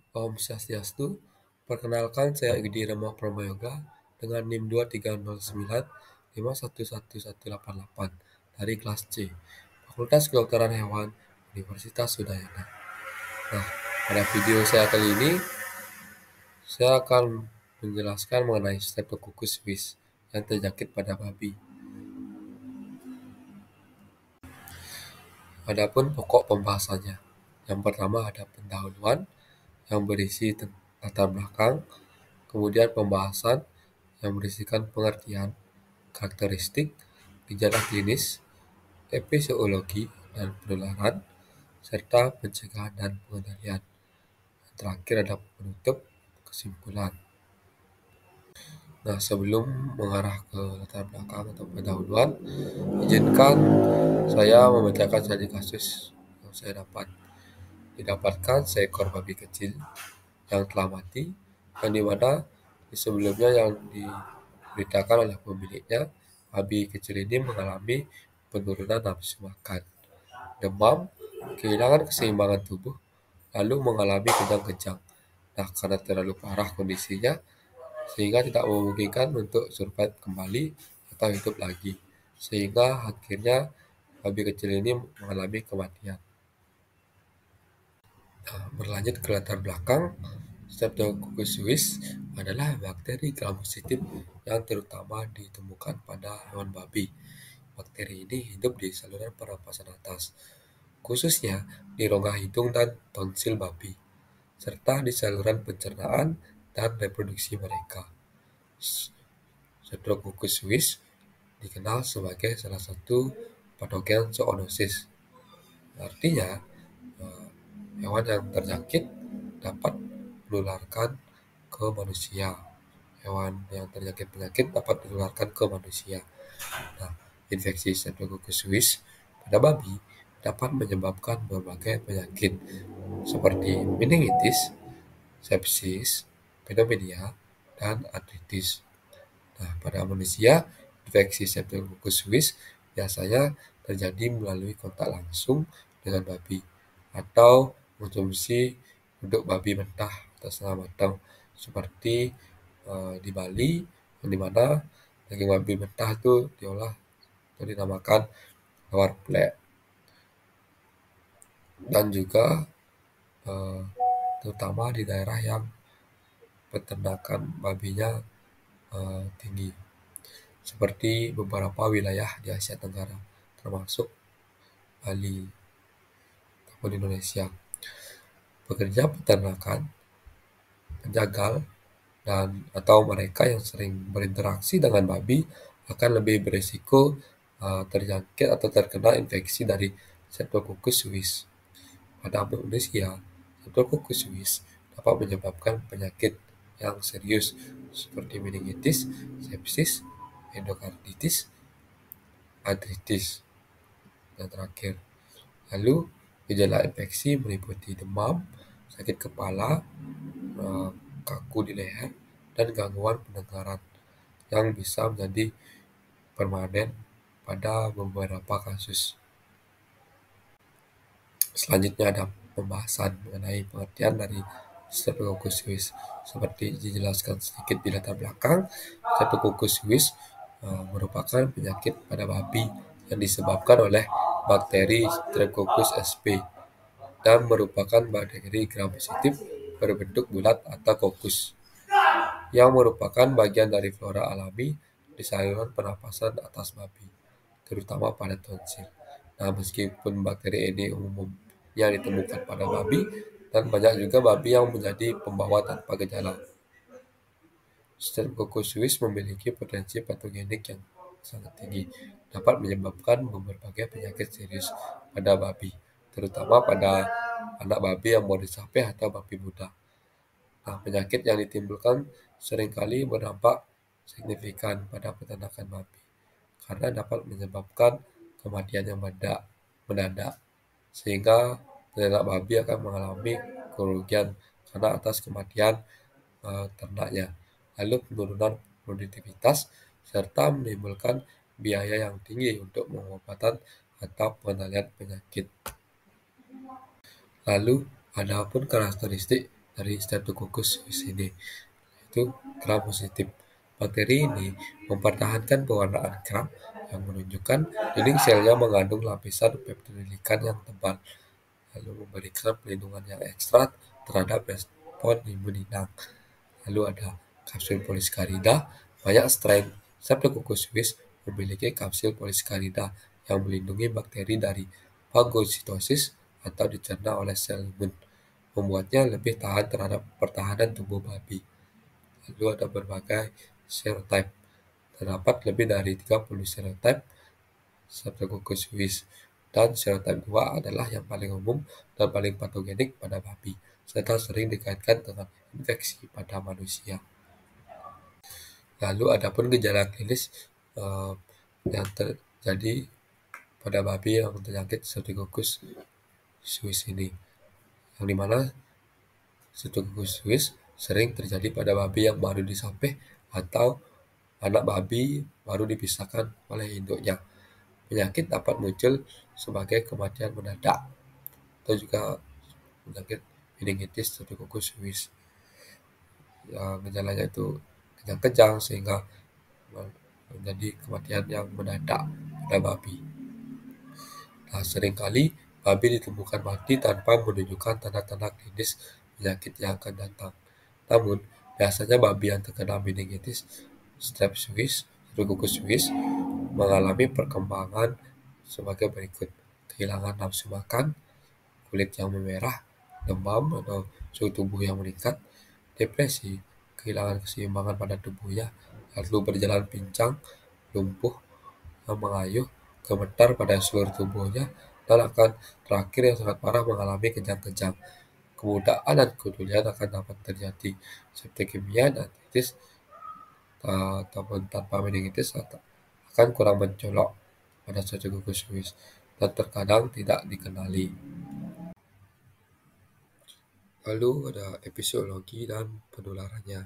Om Swastiastu, perkenalkan saya Egi Rama Pramoyoga dengan NIM 2309511188 dari kelas C, Fakultas Kedokteran Hewan, Universitas Udayana. Nah, pada video saya kali ini, saya akan menjelaskan mengenai Streptococcus suis yang terjangkit pada babi. Adapun pokok pembahasannya, yang pertama ada pendahuluan yang berisi latar belakang, kemudian pembahasan yang berisikan pengertian, karakteristik, gejala klinis, epidemiologi dan penularan, serta pencegahan dan pengendalian. Terakhir ada penutup kesimpulan. Nah, sebelum mengarah ke latar belakang atau pendahuluan, izinkan saya membacakan saja kasus yang saya didapatkan seekor babi kecil yang telah mati, yang dimana sebelumnya yang diberitakan oleh pemiliknya, babi kecil ini mengalami penurunan nafsu makan, demam, kehilangan keseimbangan tubuh, lalu mengalami kejang-kejang. Nah, karena terlalu parah kondisinya, sehingga tidak memungkinkan untuk survive kembali atau hidup lagi. Sehingga akhirnya babi kecil ini mengalami kematian. Nah, berlanjut ke latar belakang, Streptococcus suis adalah bakteri gram-positif yang terutama ditemukan pada hewan babi. Bakteri ini hidup di saluran pernapasan atas, khususnya di rongga hidung dan tonsil babi, serta di saluran pencernaan dan reproduksi mereka. Streptococcus suis dikenal sebagai salah satu patogen zoonosis. Artinya, eh, hewan yang terjangkit dapat menularkan ke manusia. Hewan yang terjangkit penyakit dapat menularkan ke manusia. Nah, infeksi Streptococcus suis pada babi dapat menyebabkan berbagai penyakit seperti meningitis, sepsis, pneumonia, dan artritis. Nah, pada manusia, infeksi Streptococcus suis biasanya terjadi melalui kontak langsung dengan babi atau konsumsi untuk babi mentah atau setengah matang seperti di Bali, yang dimana daging babi mentah itu diolah atau dinamakan lawar plek, dan juga eh, terutama di daerah yang peternakan babinya tinggi, seperti beberapa wilayah di Asia Tenggara, termasuk Bali ataupun Indonesia. Pekerja peternakan, penjagal, dan atau mereka yang sering berinteraksi dengan babi akan lebih berisiko terjangkit atau terkena infeksi dari Streptococcus suis. Pada manusia, Streptococcus suis dapat menyebabkan penyakit yang serius seperti meningitis, sepsis, endokarditis, artritis, dan terakhir. Lalu, gejala infeksi meliputi demam, sakit kepala, eh, kaku di leher, dan gangguan pendengaran yang bisa menjadi permanen pada beberapa kasus. Selanjutnya ada pembahasan mengenai pengertian dari Streptococcus suis. Seperti dijelaskan sedikit di latar belakang, Streptococcus suis merupakan penyakit pada babi yang disebabkan oleh bakteri Streptococcus sp dan merupakan bakteri gram-positif berbentuk bulat atau kokus yang merupakan bagian dari flora alami di saluran pernapasan atas babi, terutama pada tonsil. Nah, meskipun bakteri ini umumnya ditemukan pada babi, dan banyak juga babi yang menjadi pembawa tanpa gejala. Streptococcus suis memiliki potensi patogenik yang sangat tinggi, dapat menyebabkan berbagai penyakit serius pada babi, terutama pada anak babi yang mau dicapai atau babi muda. Nah, penyakit yang ditimbulkan seringkali berdampak signifikan pada peternakan babi, karena dapat menyebabkan kematian yang mendadak, sehingga peternak babi akan mengalami kerugian karena atas kematian ternaknya, lalu penurunan produktivitas, serta menimbulkan biaya yang tinggi untuk pengobatan atau pengendalian penyakit. Lalu, ada pun karakteristik dari Streptococcus suis ini, yaitu gram positif. Bakteri ini mempertahankan pewarnaan gram yang menunjukkan dinding selnya mengandung lapisan peptidoglykan yang tebal, lalu memberikan pelindungan yang ekstra terhadap respon imun inang. Lalu ada kapsul poliskarida. Banyak strain Streptococcus suis memiliki kapsul poliskarida yang melindungi bakteri dari fagositosis atau dicerna oleh sel imun, membuatnya lebih tahan terhadap pertahanan tubuh babi. Lalu ada berbagai serotype. Terdapat lebih dari 30 serotype Streptococcus suis, dan serotype 2 adalah yang paling umum dan paling patogenik pada babi, serta sering dikaitkan dengan infeksi pada manusia. Lalu adapun gejala klinis eh, yang terjadi pada babi yang terjangkit Streptococcus suis ini, yang dimana Streptococcus suis sering terjadi pada babi yang baru disapih atau anak babi baru dipisahkan oleh induknya. Penyakit dapat muncul sebagai kematian mendadak atau juga penyakit meningitis Streptococcus suis. Ya, gejalanya itu kejang-kejang sehingga menjadi kematian yang mendadak pada babi. Nah, seringkali babi ditemukan mati tanpa menunjukkan tanda-tanda klinis penyakit yang akan datang. Namun, biasanya babi yang terkena meningitis Streptococcus suis mengalami perkembangan sebagai berikut: kehilangan nafsu makan, kulit yang memerah, demam atau suhu tubuh yang meningkat, depresi, kehilangan keseimbangan pada tubuhnya, lalu berjalan pincang, lumpuh, mengayuh, gemetar pada seluruh tubuhnya, dan akan terakhir yang sangat parah mengalami kejang-kejang. Kemudahan dan kedulian akan dapat terjadi. Septikemia dan titis ataupun tanpa meningitis akan kurang mencolok pada Streptococcus suis dan terkadang tidak dikenali. Lalu ada epidemiologi dan penularannya.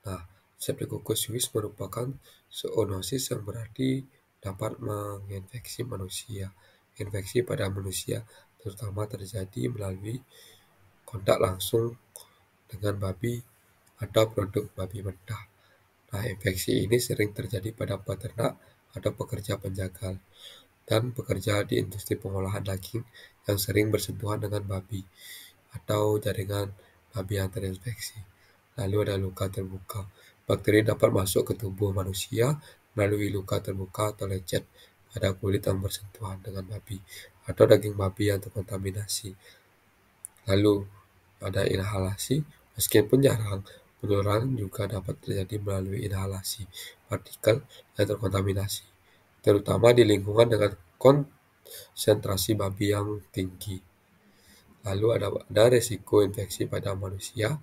Nah, Streptococcus suis merupakan zoonosis yang berarti dapat menginfeksi manusia. Infeksi pada manusia terutama terjadi melalui kontak langsung dengan babi atau produk babi mentah. Nah, infeksi ini sering terjadi pada peternak atau pekerja penjagal dan pekerja di industri pengolahan daging yang sering bersentuhan dengan babi atau jaringan babi yang terinfeksi. Lalu ada luka terbuka. Bakteri dapat masuk ke tubuh manusia melalui luka terbuka atau lecet pada kulit yang bersentuhan dengan babi atau daging babi yang terkontaminasi. Lalu ada inhalasi. Meskipun jarang, penularan juga dapat terjadi melalui inhalasi partikel yang terkontaminasi, terutama di lingkungan dengan konsentrasi babi yang tinggi. Lalu ada resiko infeksi pada manusia.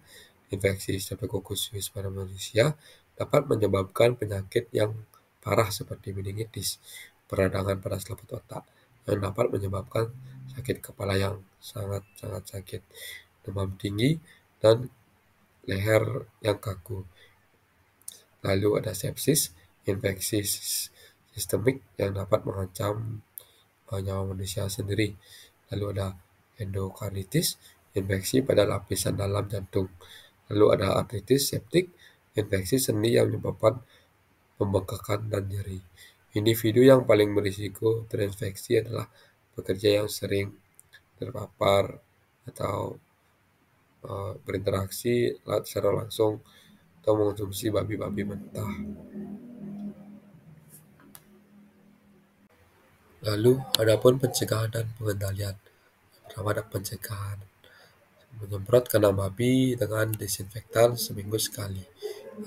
Infeksi Streptococcus suis pada manusia dapat menyebabkan penyakit yang parah seperti meningitis, peradangan pada selaput otak, yang dapat menyebabkan sakit kepala yang sangat-sangat sakit, demam tinggi, dan leher yang kaku. Lalu ada sepsis, infeksi sistemik yang dapat mengancam nyawa manusia sendiri. Lalu ada endokarditis, infeksi pada lapisan dalam jantung. Lalu ada artritis septik, infeksi sendi yang menyebabkan pembengkakan dan nyeri. Individu yang paling berisiko terinfeksi adalah pekerja yang sering terpapar atau berinteraksi secara langsung atau mengonsumsi babi-babi mentah. Lalu, adapun pencegahan dan pengendalian. Pertama ada pencegahan. Menyemprot kandang babi dengan disinfektan seminggu sekali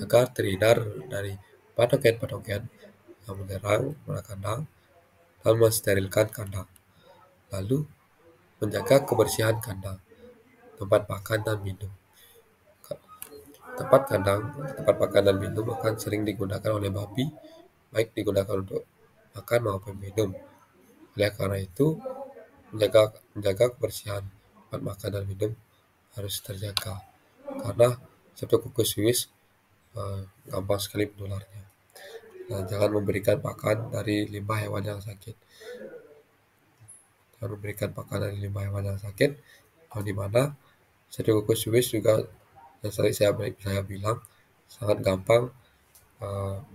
agar terhindar dari patogen-patogen yang menyerang pada kandang dan mensterilkan kandang. Lalu, menjaga kebersihan kandang, tempat makan dan minum. Tempat makan dan minum akan sering digunakan oleh babi, baik digunakan untuk makan maupun minum. Oleh karena itu, menjaga kebersihan tempat makan dan minum harus terjaga karena Streptococcus suis gampang sekali menularnya. Nah, jangan memberikan pakan dari limbah hewan yang sakit. Jangan memberikan pakan dari limbah hewan yang sakit, di mana Streptococcus suis juga yang tadi saya bilang sangat gampang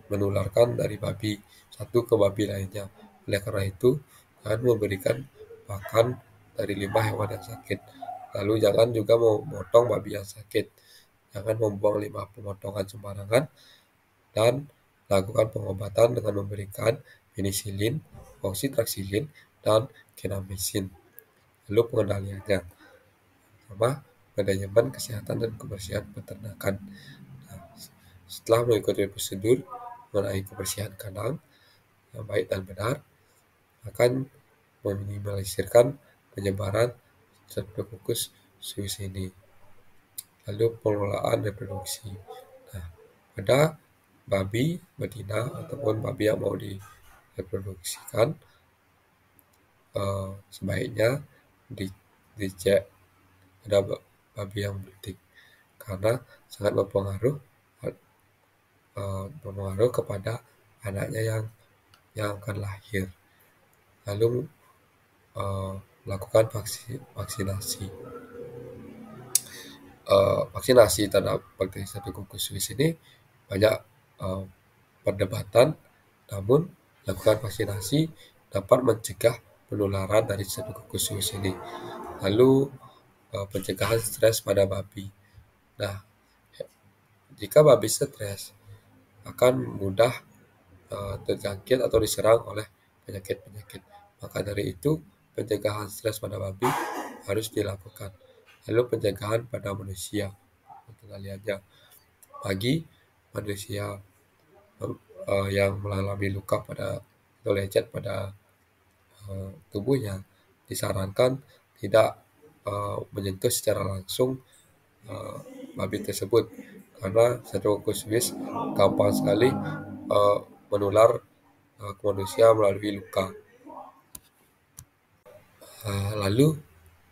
menularkan dari babi satu ke babi lainnya. Oleh karena itu, jangan memberikan pakan dari limbah hewan yang sakit. Lalu jangan juga memotong babi yang sakit. Jangan membuang limbah pemotongan sembarangan dan lakukan pengobatan dengan memberikan penisilin, oksitrasilin, dan kenamisin. Lalu pengendaliannya sama manajemen kesehatan dan kebersihan peternakan. Nah, setelah mengikuti prosedur mengenai kebersihan kandang yang baik dan benar, akan meminimalisirkan penyebaran Streptococcus suis ini. Lalu pengelolaan reproduksi. Nah, pada babi betina ataupun babi yang mau direproduksikan, sebaiknya dicek pada babi yang betik karena sangat berpengaruh kepada anaknya yang akan lahir. Lalu melakukan vaksinasi. Vaksinasi terhadap bakteri Streptococcus suis ini banyak perdebatan, namun lakukan vaksinasi dapat mencegah penularan dari Streptococcus suis ini. Lalu pencegahan stres pada babi. Nah, jika babi stres akan mudah terjangkit atau diserang oleh penyakit-penyakit. Maka dari itu, pencegahan stres pada babi harus dilakukan. Lalu pencegahan pada manusia. Pengendaliannya bagi manusia yang mengalami luka atau lecet pada tubuhnya, disarankan tidak menyentuh secara langsung babi tersebut karena Streptococcus suis gampang sekali menular ke manusia melalui luka. Lalu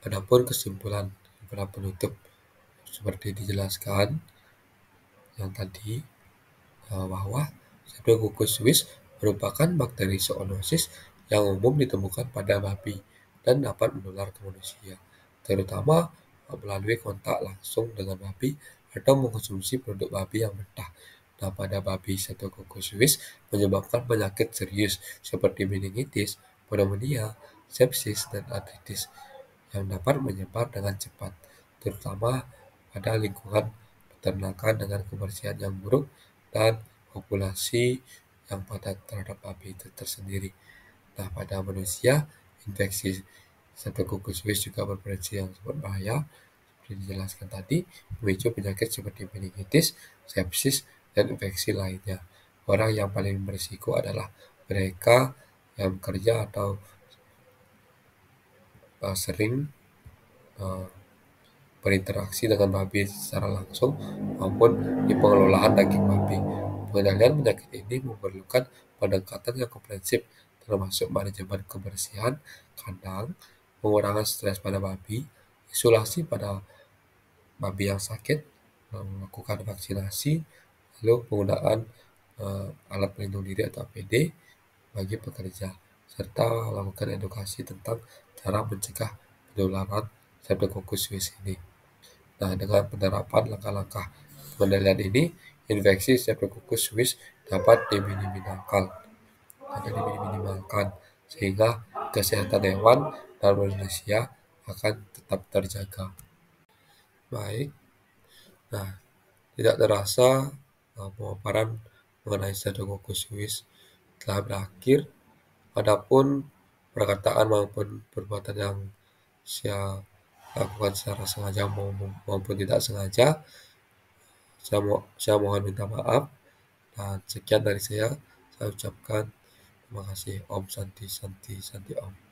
adapun kesimpulan pada penutup seperti dijelaskan yang tadi bahwa Streptococcus suis merupakan bakteri zoonosis yang umum ditemukan pada babi dan dapat menular ke manusia, terutama melalui kontak langsung dengan babi atau mengkonsumsi produk babi yang mentah. Nah, pada babi Streptococcus suis menyebabkan penyakit serius seperti meningitis, pneumonia, sepsis, dan artritis yang dapat menyebar dengan cepat, terutama pada lingkungan peternakan dengan kebersihan yang buruk dan populasi yang padat terhadap babi itu tersendiri. Nah, pada manusia, infeksi Streptococcus suis juga berpotensi yang sangat bahaya, seperti dijelaskan tadi, memicu penyakit seperti meningitis, sepsis, dan infeksi lainnya. Orang yang paling berisiko adalah mereka yang bekerja atau sering berinteraksi dengan babi secara langsung maupun di pengelolaan daging babi. Pengendalian penyakit ini memerlukan pendekatan yang komprehensif, termasuk manajemen kebersihan kandang, pengurangan stres pada babi, isolasi pada babi yang sakit, melakukan vaksinasi, lalu penggunaan alat pelindung diri atau APD bagi pekerja, serta melakukan edukasi tentang cara mencegah penularan Streptococcus suis ini. Nah, dengan penerapan langkah-langkah pengendalian ini, infeksi Streptococcus suis dapat diminimalkan, sehingga kesehatan hewan dan manusia akan tetap terjaga. Baik, nah tidak terasa pemaparan mengenai Streptococcus suis telah berakhir. Adapun perkataan maupun perbuatan yang saya lakukan secara sengaja maupun tidak sengaja, saya mohon minta maaf. Dan sekian dari saya ucapkan terima kasih. Om Santi Santi Santi Om.